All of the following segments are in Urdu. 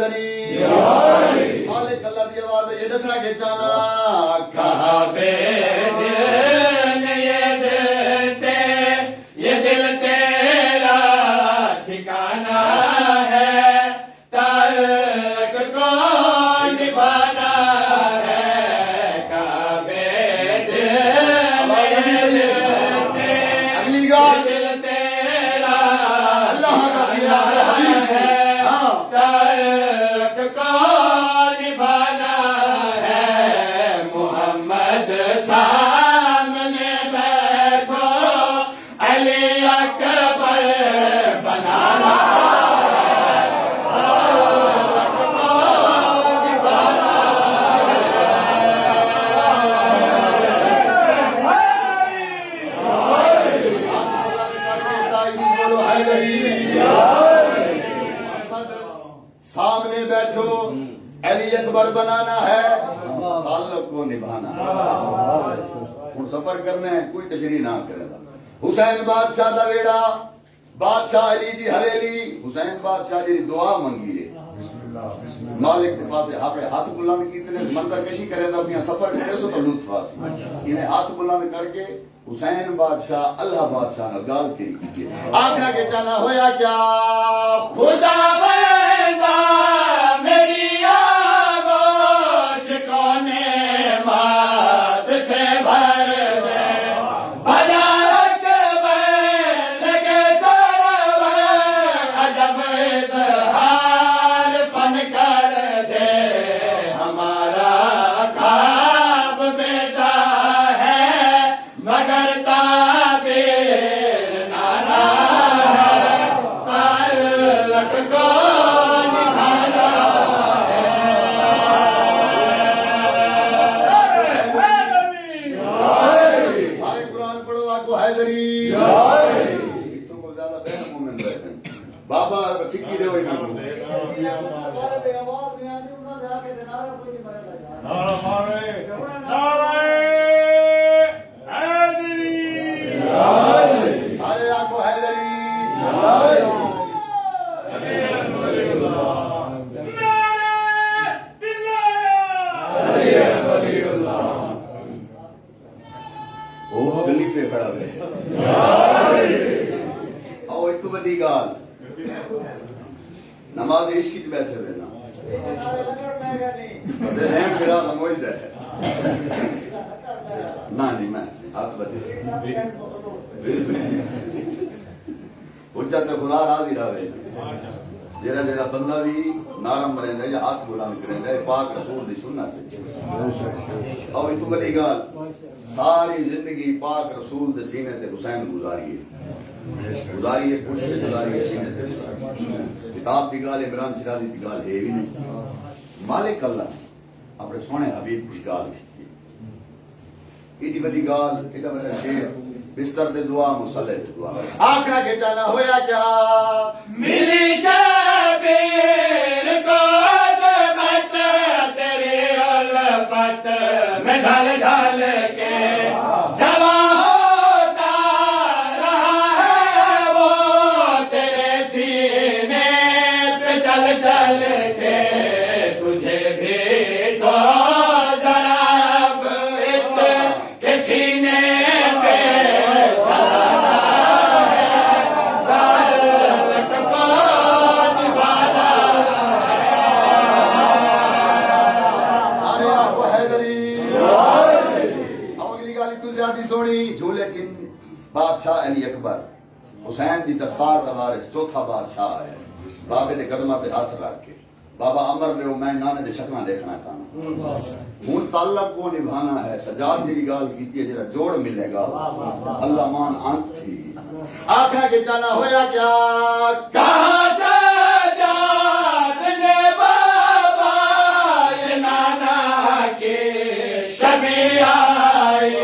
حیدری مالک اللہ دی آواز یہ دسنا کہ چانا کہا بے دل یہ دل سے یہ دل تیرا ٹھکانا ہے تلک کو نبھانا ہے کہا بے دل یہ دل سے اگلی گال یہ دل تیرا اللہ کا پیارا حبیب ہے تلک کو نبھانا ہے محمد سامنے بیٹھو علی اکبر بنانا سامنے بیٹھو علی اکبر بنانا ہے تعلق کو نبھانا ہے ہوں سفر کرنا ہے کوئی تشریح نہ کرے گا حسین بادشاہ دا ویڑا بادشاہ علی دی حویلی حسین بادشاہ جی دعا منگی ہے مالک کے پاس اپنے ہاتھ بلند کیتے نے منظر کشی کرے دا اپنی سفر کرے سو تو لطف آسی انہیں ہاتھ بلند کر کے حسین بادشاہ اللہ بادشاہ نے گال کری کی آخرا کے چانا ہویا کیا خدا بندہ میری آغوش کو نعمت سے بھر دے بجا اکبر لگے سرور عجب اظہار فن کر دے ہمارا خواب بیٹا ہے مگر تعبیر نانا ہے تعلق کو نبھانا سارے قرآن پڑھو آپ کو حیدری اتوں کو زیادہ بہن مومن رہتے ہیں بابا سکی دے ہوئی نہ سارے آپ کو حیدری وہ گلی پہ کھڑا ہے آؤ ایک تو بڑی گال نماز عشق کی بیٹھے ہوئے نا رحم میرا نموز ہے نا جی میں ہاتھ بدے حجت خدا راضی رہے جیرا جیرا بندہ بھی نارم رہندا ہے یا ہاتھ بلند کریندا ہے پاک رسول دی سنت ہے اور ایک تو بڑی گال ساری زندگی پاک رسول دے سینے تے حسین گزاری ہے خوش گزاری ہے سینے تے کتاب دی گال عمران شرازی دی گال ہے بھی نہیں مالک اللہ اپنے سونے حبیب کی گال کی ایڈی بڑی گال ایڈا بڑا شیر بستر دے دعا مصلی دے دعا آخرا کے جانا ہویا کیا ملی شبیر کو عظمت تیری الفت میں ڈھال ڈھال کے جلا ہوتا رہا ہے وہ تیرے سینے پہ چل چل کے تجھے بھی تو ذرا اب اس کے سینے پہ سونی جھولے چن بادشاہ علی اکبر حسین دی دستار دا وارث چوتھا بادشاہ ہے بابے دے قدمہ تے ہاتھ رکھ کے بابا امر لیو میں نانے دے شکلاں دیکھنا چاہنا ہوں تعلق کو نبھانا ہے سجاد دی گال کیتی ہے جڑا جوڑ ملے گا اللہ مان انت تھی آخر کے جانا ہویا کیا کہاں سجاد نے بابا یہ نانا کے شبی آئی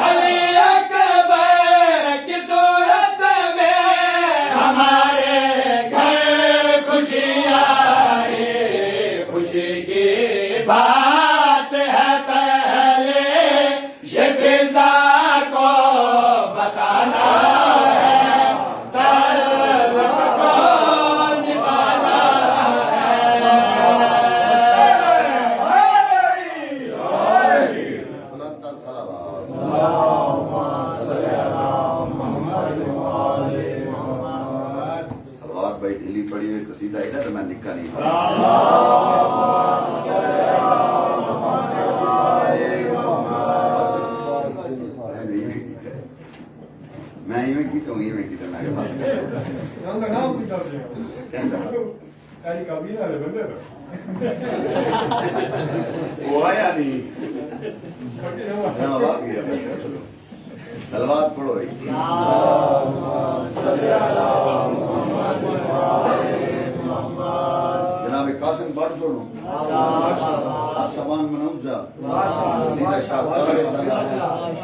علی اکبر کی صورت میں ہمارے گھر خوشی آئی خوشی کی بات ہے پہلے یہ فضا کو بتانا ہے تعلق کو نبھانا ہے کابینہ والے بندے تھے وہ آیا نہیں سلوات پڑھو جناب قاسم پڑھ چھوڑو سامان منم جا قصیدہ شاہ پڑھے سدا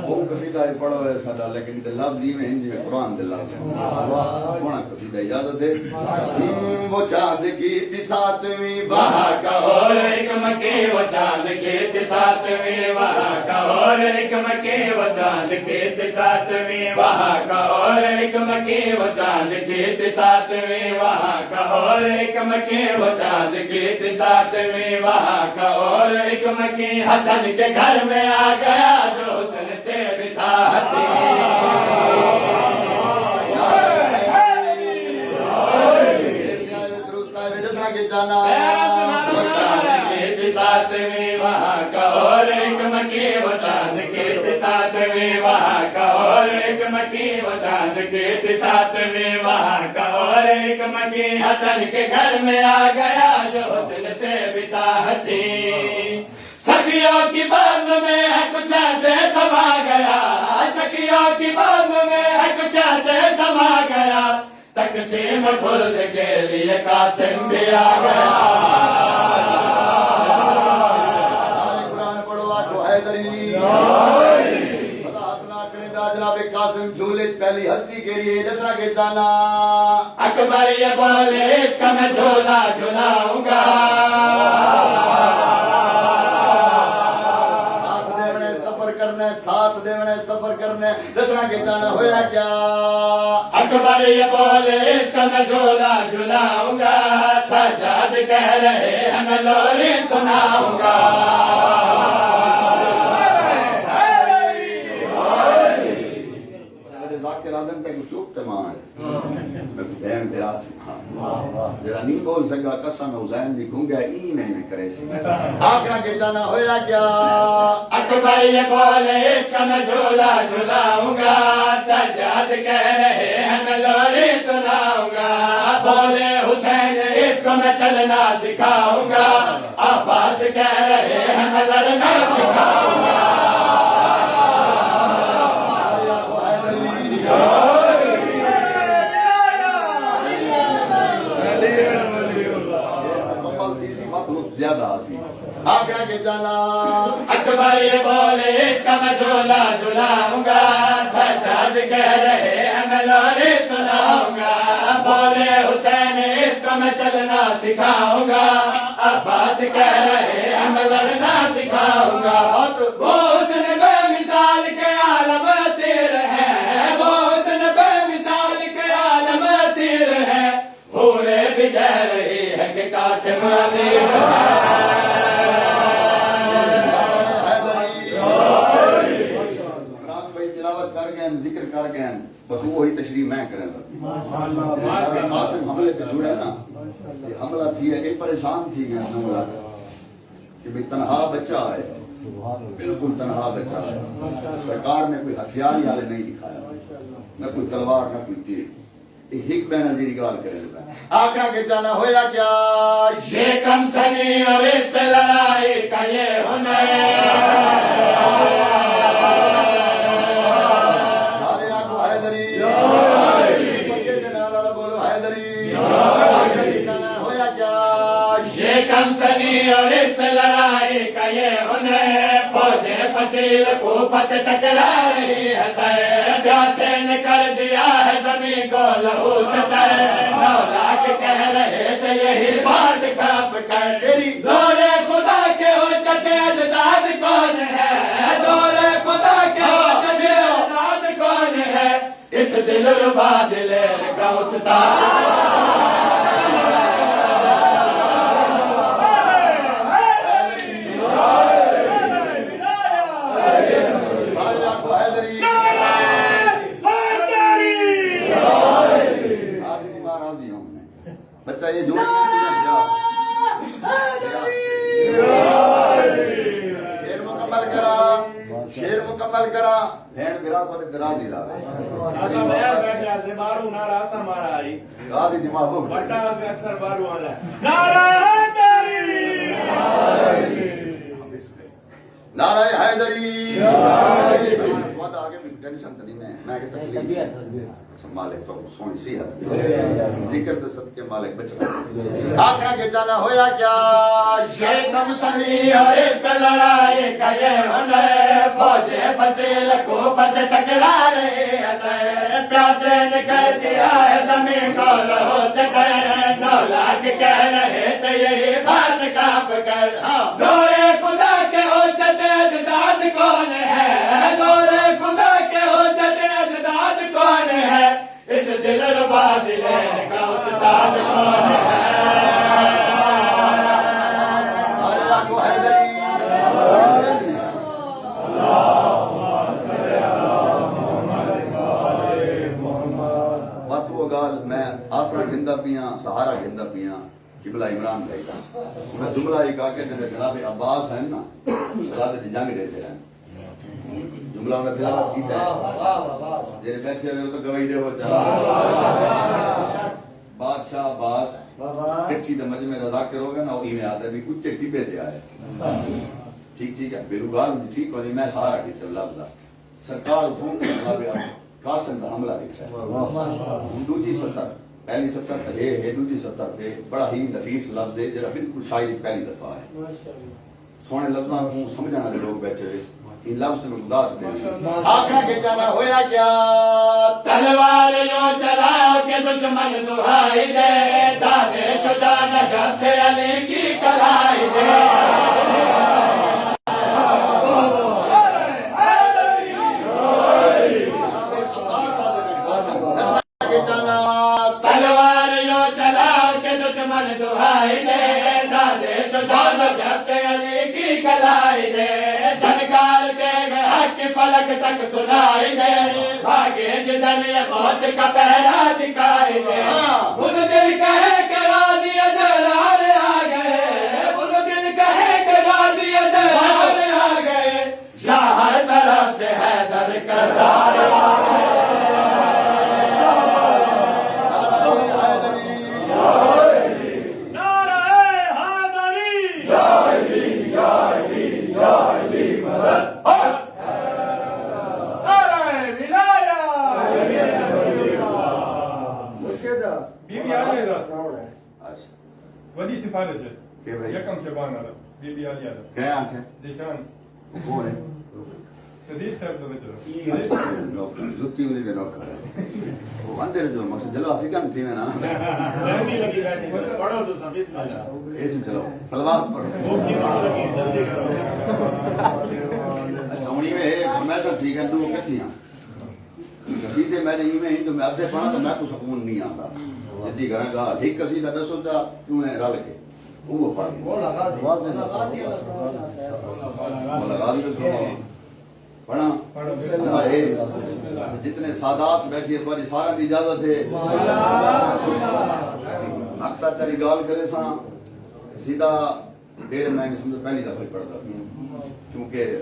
وہ قصیدہ پڑھو ہے سدا لیکن لفظ یہ میں انجی میں قرآن دے لفظ ہے سونا قصیدہ اجازت ہے وہ چاند کی تھی ساتویں وہاں کا اور ایک مکی وہ چاند کی تھی ساتویں وہاں کا اور ایک مکی وہ چاند کی تھی ساتویں وہاں کا اور ایک مکی وہ چاند کی تھی ساتویں وہاں کا اور ایک مکی وہ چاند کی تھی ساتویں وہاں کا اور ایک مکی حسن کے گھر میں آ گیا جو حسن سے بھی تھا حسین جانا وہ چاند کی تھی ساتویں وہاں کا اور ایک مکی وہ چاند کی تھی ساتویں وہاں کا اور ایک مکی وہ چاند کی تھی ساتویں وہاں کا اور ایک مکی حسن کے گھر میں آ گیا جو حسن سے بھی تھا حسین سخیوں کی بازم میں ہے کچھ ایسے سما گیا سخیوں کی بازم میں ہے کچھ ایسے سما گیا تقسیم خلد کے لیے قاسم بھی آ گیا قرآن پڑھو آکو حیدری وضاحت نہ کریں دا جناب قاسم جھولے پہلی ہستی کے لیے جسرا کے جانا اکبر یہ بولے اس کا میں جھولا جھولاؤں گا ساتھ دیونے سفر کرنے دسنا کے جانا ہویا کیا اکبر یہ بولے اس کا میں جھولا جھولاؤں گا سجاد کہہ رہے ہیں میں لوری سناؤں گا میرے ذاکر آدم تک چوپ تمام ہے میں بہن تیرا جرا نہیں بول سکا قسم حسین دی گھنگا ای نہیں کرے سی آقا کے جانا ہویا کیا اکبر یہ بولے اس کا میں جھولا جھولاؤں گا سجاد کہہ رہے ہیں میں لوری سناؤں گا بولے حسین اس کو میں چلنا سکھاؤں گا عباس کہہ رہے ہیں میں لڑنا سکھاؤں گا زیادہ آسی آقا کے جانا اکبر یہ بولے اس کا میں جھولا جھولاؤں گا سجاد کہہ رہے ہیں میں لوری سناؤں گا بولے حسین اس کو میں چلنا سکھاؤں گا عباس کہہ رہے ہیں میں لڑنا سکھاؤں گا وہ حسن بے مثال کے عالم اسیر ہے وہ حسن بے مثال کے عالم اسیر ہے حورے بھی کہہ رہی ہے کہ قاسم امیر ہے ذکر کر گئے بس وہی تشریح میں کریں قاسم حملے کے جڑے نا یہ حملہ تھی ہے ایک پریشان تھی گئے حملہ کہ بھی تنہا بچہ ہے بالکل تنہا بچہ ہے سرکار نے کوئی ہتھیار ہی حالے نہیں دکھایا نہ کوئی تلوار نہ کوئی تیر ایک بے نظیری گال کریں آقا کے جانا ہویا کیا یہ کم سنی اور اس پہ لڑائی کا یہ ہنر کم سنی اور اس پہ لڑائی کا یہ ہنر فوجیں فصیل کوفہ سے ٹکرا رہی ہے سر پیاسے نے کر دیا ہے زمین کو لہو سے تر 9 لاکھ کہہ رہے تھے یہی بات کاپ کر زور خدا کے ہو چچے اجداد کون ہے زور خدا کے ہو چچے اجداد کون ہے اس دل ربا دلیر کا استاد بچہ یہ جوڑ شیر مکمل کرا بہن پھرا تو راضی رہا اسا میں بیٹھا سے بارو نہ راستہ مارا آئی راضی دماغ ہو بٹا اکثر بارو والا نعرہ حیدری نعرہ حیدری تھوڑا آگے بھی ٹینشن تو نہیں ہے میں کہ تکلیف اچھا مالک تو سونی صحت ذکر تو سب کے مالک بچ رہا آقا کے جانا ہویا کیا یہ کم سنی اور اس پہ لڑائی کا یہ ہنر فوجیں فصیل کو پس ٹکرا رہے ایسے پیاسے نکل دیا ہے زمین کو لہو سے کر 9 لاکھ کہہ رہے تھے یہی بات کاپ کر دور خدا کے حجت اجداد کون ہے دور خدا کے حجت اجداد کون ہے اس دل ربا دلین کا استاد کون ہے میں آسرا گھندہ پیاں سہارا گھندہ پیاں قبلہ عمران بھائی میں جملہ ایک آکے جناب عباس ہیں نا شہادت جنگ دیتے ہیں جملہ انہیں تلاوت کیتا ہے جیسے بیٹھے ہوئے تو گواہی دے ہوتا ہے بادشاہ عباس کچھی دا مجمع رضا کرو گا نا اور میں آتا ہے بھی کچھ ٹیپے دے آئے ٹھیک ہے بیروگار ٹھیک ہوئی میں سہارا کیتا ہے لفظہ سرکار اتھوں جناب قاسم دا حملہ لکھا ہے دوجی سطر پہلی سطر ہے دوجی سطر ہے بڑا ہی نفیس لفظ ہے جرا بالکل شاعری پہلی دفعہ ہے سونے لفظاں کو سمجھانا دے لوگ بیٹھے ہوئے ان لفظ میں خدا دے آقا کے جانا ہویا کیا تلوار یوں چلاؤ کہ دشمن دہائی دے دادے شجاع نگر سے علی کی کلائی دے تلوار یوں چلاؤ کہ دشمن دہائی دے دادے شجاع نگر سے علی کی کلائی دے جھنکار کے حق فلک تک سنائی دے بھاگے جدن یہ موت کا پہرا دکھائی دے اس دل کہے کہ راضی اجرار آ گئے اس دل کہے کہ راضی اجرار آ گئے یا ہر طرح سے حیدر کرار آ گئے ودی سفارت ہے یکم شبان والا بی بی علی آدم کیا آنکھ ہے دیشان کون ہے صدیق صاحب دو بچو نوکر زتی ہوئی دے نوکر ہے وہ اندر جو مقصد جلو افریقن تھی میں نا رہنی لگی بیٹھی پڑھو تو سب اس میں ایسے چلو سلوات پڑھو اچھا انہی میں ایک ہمیشہ تھی کہ دو کچھی ہیں قصیدے میں نہیں میں ہی تو میں ادھے پڑھا تو میں کو سکون نہیں آتا جدی کریں گا ایک قصیدہ دسو تا کیوں ہے رل کے وہ پڑھ گئے وہ لگا دی پڑھا ہمارے جتنے سادات بیٹھی ہے تمہاری سارا کی اجازت ہے اکثر تیری گال کرے سا سیدھا دیر میں سمجھو پہلی دفعہ پڑھتا کیونکہ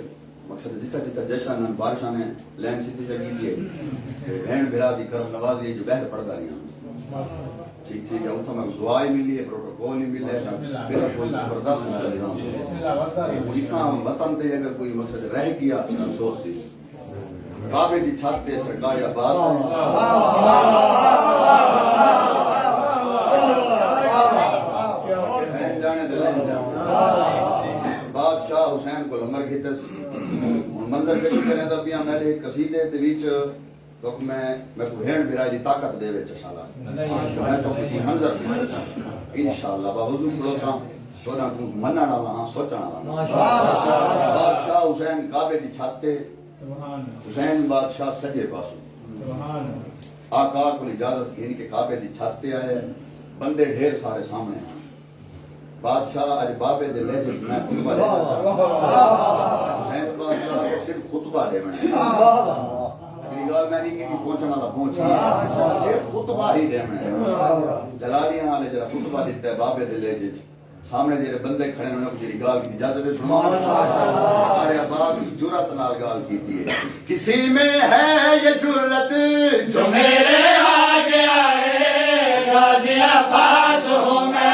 مقصد جتا جتا جشن بارشاں نے لین سیدھی جگہ کی ہے بہن بھرا دی کرم نوازی جو بہر پڑھتا رہی ہیں ٹھیک ٹھیک ہے اتنا میں دعائیں ملی ہے پروٹوکول ہی ملے میرا کوئی زبردست نہ رہی ہوں اتنا وطن تے اگر کوئی مقصد رہ گیا افسوس تھی کعبے کی چھت تے سرکار عباس ہے جانے دلائیں بادشاہ حسین کو لمر کی تس منظر کشی کرنے دا بیاں میرے قصیدے دے وچ تو میں کو بھین بھرائی دی طاقت دے وچ انشاءاللہ میں تو کی منظر انشاءاللہ باوجود بڑھتا سونا کو مننا والا سوچنا والا بادشاہ حسین کعبے دی چھت تے حسین بادشاہ سجے پاسو آقا کو اجازت گھن کے کعبے دی چھت تے آئے بندے ڈھیر سارے سامنے ہیں بادشاہ اج بابے دے لہجے میں خطبہ دے حسین بادشاہ صرف خطبہ دے میں گال میں نہیں کہ پہنچنا تھا پہنچ صرف خطبہ ہی دے میں جلالیاں والے جرا خطبہ دیتا ہے بابے دے لہجے سامنے جڑے بندے کھڑے انہوں نے جڑی گال کی اجازت ہے سنو سرکار عباس جرأت نال گال کیتی ہے کسی میں ہے یہ جرأت جو میرے آگے آئے غازی عباس ہوں میں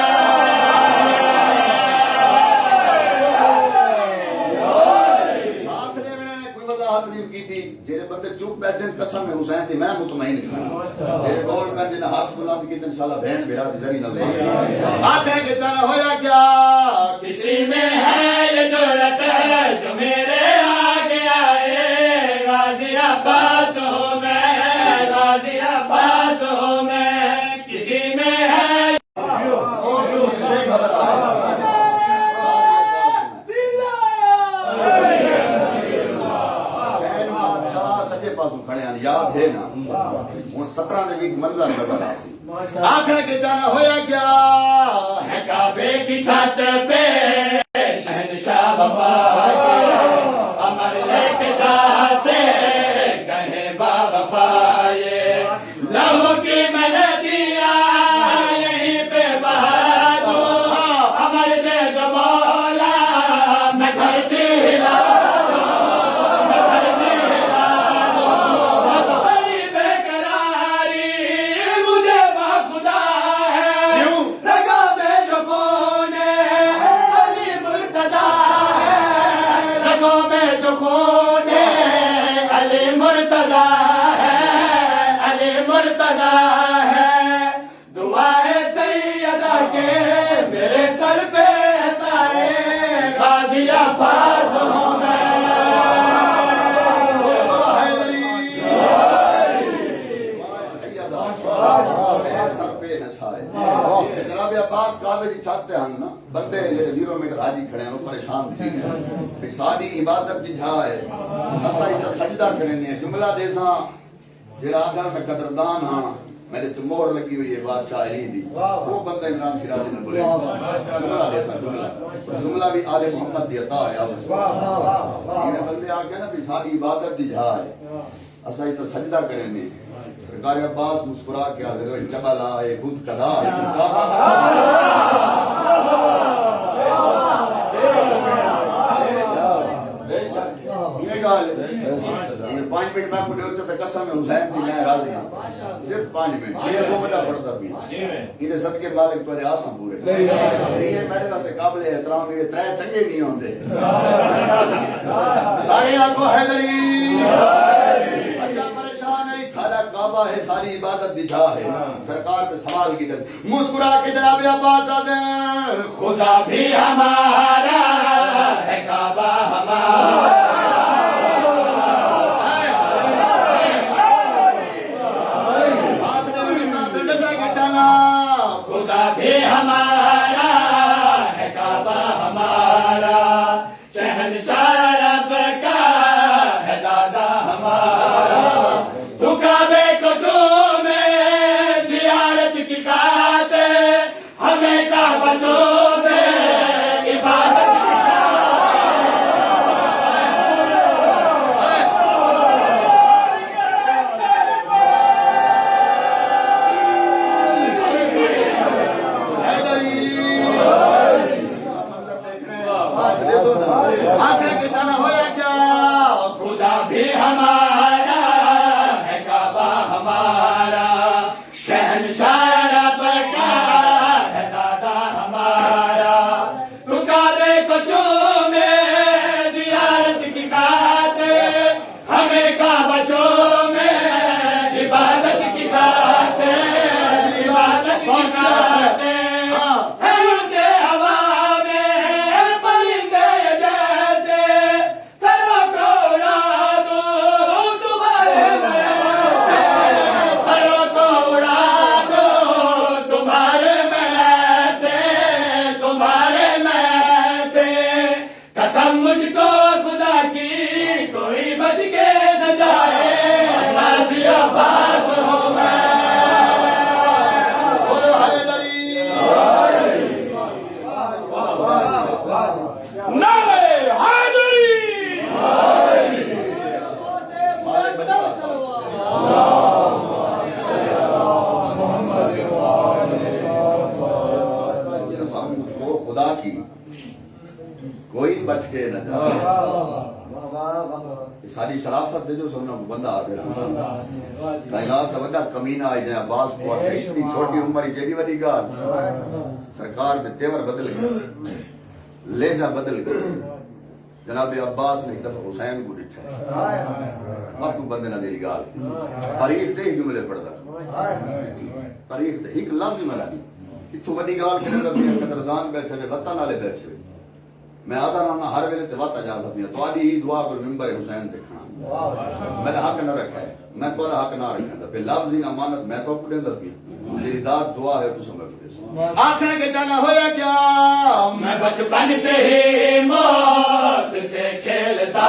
جیرے بندے چپ بیٹھے ہیں قسم ہے حسین تھی میں مطمئن کھانا جیرے بول بیٹھے ہیں ہاتھ بلند کی انشاءاللہ بہن بیرا دی زری نہ لے آنکھیں کے جانا ہویا کیا کسی میں ہے یہ جرأت جو میرے آگے آئے غازی عباس ہوں میں غازی عباس ہوں میں کسی میں ہے اور جو سے خبر آئے کھڑے ہیں یاد ہے نا ان 17 دن ایک منظر نظر آسی آنکھیں کے جانا ہویا کیا ہے کعبے کی چھت پہ شہنشاہ وفا کے امر لے کے شاہ سے کہے با وفا یہ لہو کی ملدیاں یہیں پہ بہا دو امر دے جو مولا میں دھرتی ہلا جناب عباس کعبے کی چھت تے ہن نا بندے جڑے 0 میٹر حاجی کھڑے ہیں پریشان تھی کہ ساری عبادت دی جھا ہے اساں تے سجدہ کرنے جملہ دیساں جڑا آدھا میں قدردان ہاں میرے تو مہر لگی ہوئی ہے بادشاہ علی دی وہ بندہ عمران شیرازی نے بولے جملہ دیساں جملہ بھی آل محمد دی عطا ہے یہ بندے آ کے نا بھی ساری عبادت دی جھا ہے اساں تے سجدہ کرنے سرکار عباس مسکرا کے آدھے ہوئے جبل آئے بدھ کدا یہ گال یہ 5 منٹ میں پڑھے ہوتے تھے قسم ہے حسین بھی میں راضی ہوں صرف 5 منٹ یہ 2 منٹ پڑھتا بھی انہیں صدقے مالک تو آسان پورے یہ میرے واسے قابل احترام یہ 3 چنگے نہیں ہوندے ساری آنکھوں حیدری سارا کعبہ ہے ساری عبادت دی جھا ہے سرکار تے سوال کی دے مسکرا کے جناب عباس آدھے خدا بھی ہمارا ہے کعبہ ہمارا خدا بھی ہمارا ہے کعبہ ہمارا شہنشاہ رب کا ہے دادا ہمارا تو کعبے کو چومے زیارت کی خاطر ہمیں کعبہ چومے عبادت کی خدا بھی ہمارا ہے کعبہ ہمارا شہنشاہ رب کا ہے دادا ہمارا تو کعبے کو چومے زیارت کی خاطر ہمیں کعبہ چومے عبادت کی خاطر عبادت کی خاطر خدا کوئی بچ کے نہ جائے. یہ ساری شرافت دے جو سونا بندہ آدھے کائنات کا بندہ کمینہ آئی جائے عباس کو اتنی چھوٹی عمر ہی جیدی وڈی گال سرکار دے تیور بدل گئے لہجہ بدل گئے. جناب عباس نے ایک دفعہ حسین کو ڈٹھا اور تو بندے نہ دیری گال تاریخ دے ہی جملے پڑھتا تاریخ دے ہی لفظ میں لگی اتو وڈی گال کرنے لگی قدردان بیٹھے ہوئے وطن والے بیٹھے ہوئے میں آدھا نہ ہر ویلے تے وقت جا سکتی ہوں تو آدھی ہی دعا کو ممبر حسین دیکھنا میں نے حق نہ رکھا ہے میں تو حق نہ رکھا تھا پھر لفظ ہی امانت میں تو پڑھیں دفعی میری داد دعا ہے تو سمجھ لے آنکھیں کے جانا ہویا کیا میں بچپن سے ہی موت سے کھیلتا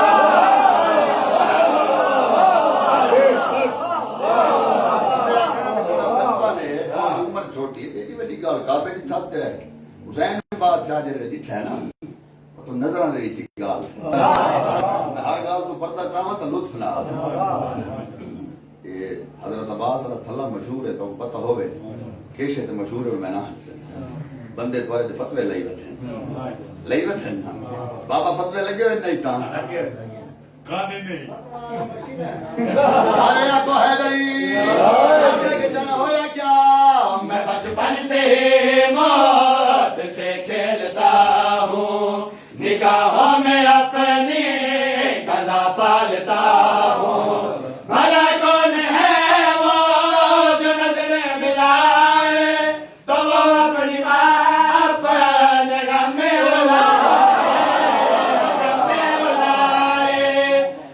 عمر چھوٹی ہے ایڈی وڈی گال کعبے دی چھت تے رہے حسین بادشاہ جڑے ڈٹھا ہے نا تو نظراں دے وچ گال میں ہر گال تو پردہ چاہواں تے لطف نہ یہ حضرت عباس رضی اللہ مشہور ہے تو پتہ ہوے کیشے تے مشہور ہے میں نہ بندے توارے دے فتوی لئی بیٹھے بابا فتوی لگے ہوئے نہیں تاں کھانے نہیں آیا تو حیدری آنکھیں کے جانا ہویا کیا میں بچپن سے ہی موت سے کھیلتا ہوں نگاہوں میں اپنی قضا پالتا ہوں بھلا کون ہے وہ جو نظریں ملائے تو وہ اپنی باپ غم میں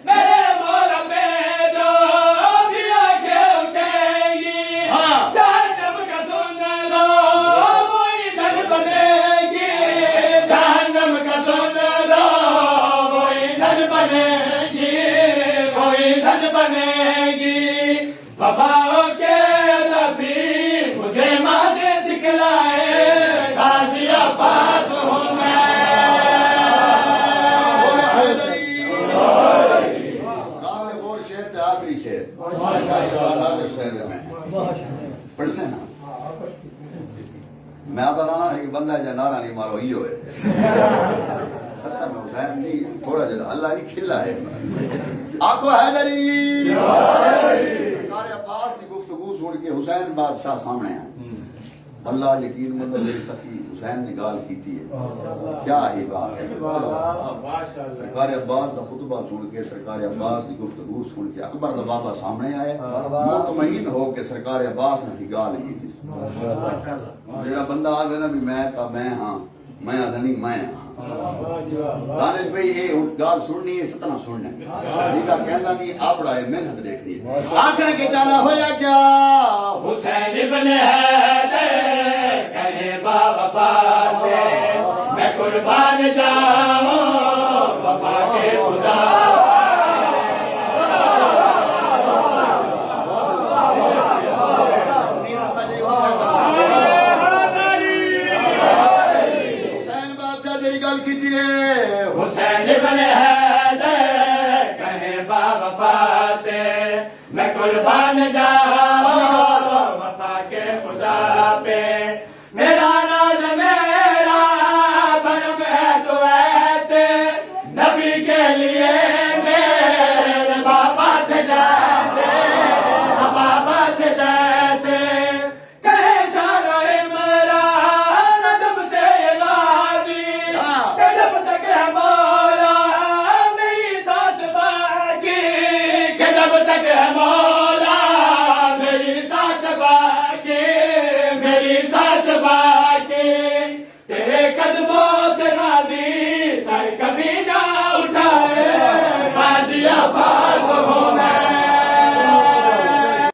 میرے مول پہ جو بھی آنکھیں اٹھیں گی جہنم کا سن لو وہ ادھر بنے گی جہنم کا سن لو وہ ادھر بنے گی وہ ادھر بنے گی وفا کے نبی مجھے ماں نے سکھلائے غازی عباس ہوں میں آخری شیر پڑھتے ہیں نا میں آپ بتانا ہے کہ بندہ جا نعرہ نہیں مارو ہی ہوئے اصل میں حسین نہیں تھوڑا جا اللہ نہیں کھلا ہے آپ کو حیدری سرکار عباس کی گفتگو سن کے حسین بادشاہ سامنے آئے اللہ یقین مند میری سخی حسین نے گال کیتی ہے کیا ہی بات ہے سرکار عباس کا خطبہ سن کے سرکار عباس کی گفتگو سن کے اکبر دا بابا سامنے آئے مطمئن ہو کے سرکار عباس نے گال کی تھی میرا بندہ آدھے نا بھی میں تا میں ہاں میں آدھا نہیں میں ہاں دانش بھائی یہ گال سننی ہے ستنا سننا ہے سیدھا کہنا نہیں آپڑا ہے محنت دیکھنی ہے آنکھیں کے جانا ہویا کیا حسین ابن حیدر کہے با وفا سے میں قربان جاؤں وفا کے خدا حسین ابن حیدر کہے با وفا سے میں قربان جاؤں وفا کے خدا پہ میرا ناز میرا بھرم ہے تو ایسے نبی کے لیے میرے بابا تھے جیسے بابا تھے جیسے کہے شارع عمران ادب سے غازی کہ جب تک ہے مولا میری سانس باقی کہ جب تک ہے مولا میری سانس باقی میری سانس باقی